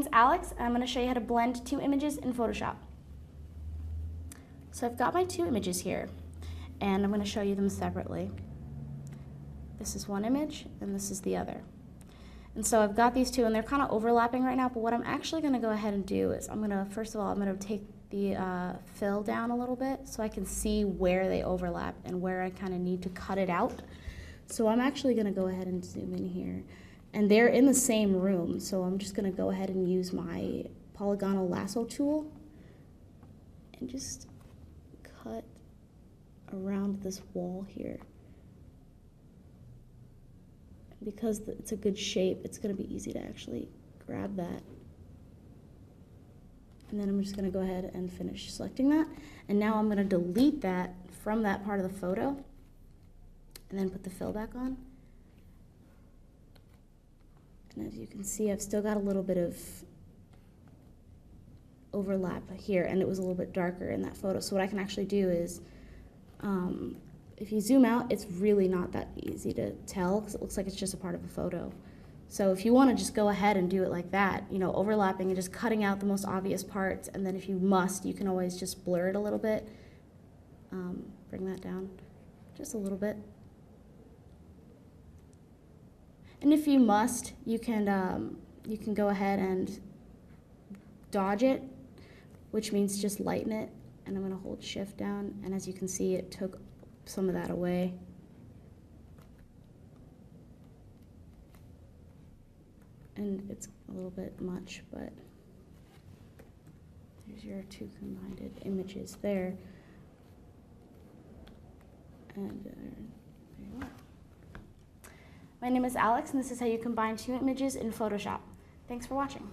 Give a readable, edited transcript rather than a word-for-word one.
name's Alex, and I'm going to show you how to blend two images in Photoshop. So I've got my two images here, and I'm going to show you them separately. This is one image, and this is the other. And so I've got these two, and they're kind of overlapping right now, but what I'm actually going to go ahead and do is first of all, I'm going to take the fill down a little bit so I can see where they overlap and where I kind of need to cut it out. So I'm actually going to go ahead and zoom in here. And they're in the same room, so I'm just going to go ahead and use my polygonal lasso tool and just cut around this wall here. Because it's a good shape, it's going to be easy to actually grab that. And then I'm just going to go ahead and finish selecting that. And now I'm going to delete that from that part of the photo and then put the fill back on. And as you can see, I've still got a little bit of overlap here, and it was a little bit darker in that photo. So what I can actually do is, if you zoom out, it's really not that easy to tell because it looks like it's just a part of a photo. So if you want to just go ahead and do it like that, overlapping and just cutting out the most obvious parts, and then if you must, you can always just blur it a little bit. Bring that down just a little bit. And if you must, you can go ahead and dodge it, which means just lighten it. And I'm going to hold Shift down, and as you can see, it took some of that away. And it's a little bit much, but there's your two combined images there. And there you are. My name is Alex, and this is how you combine two images in Photoshop. Thanks for watching.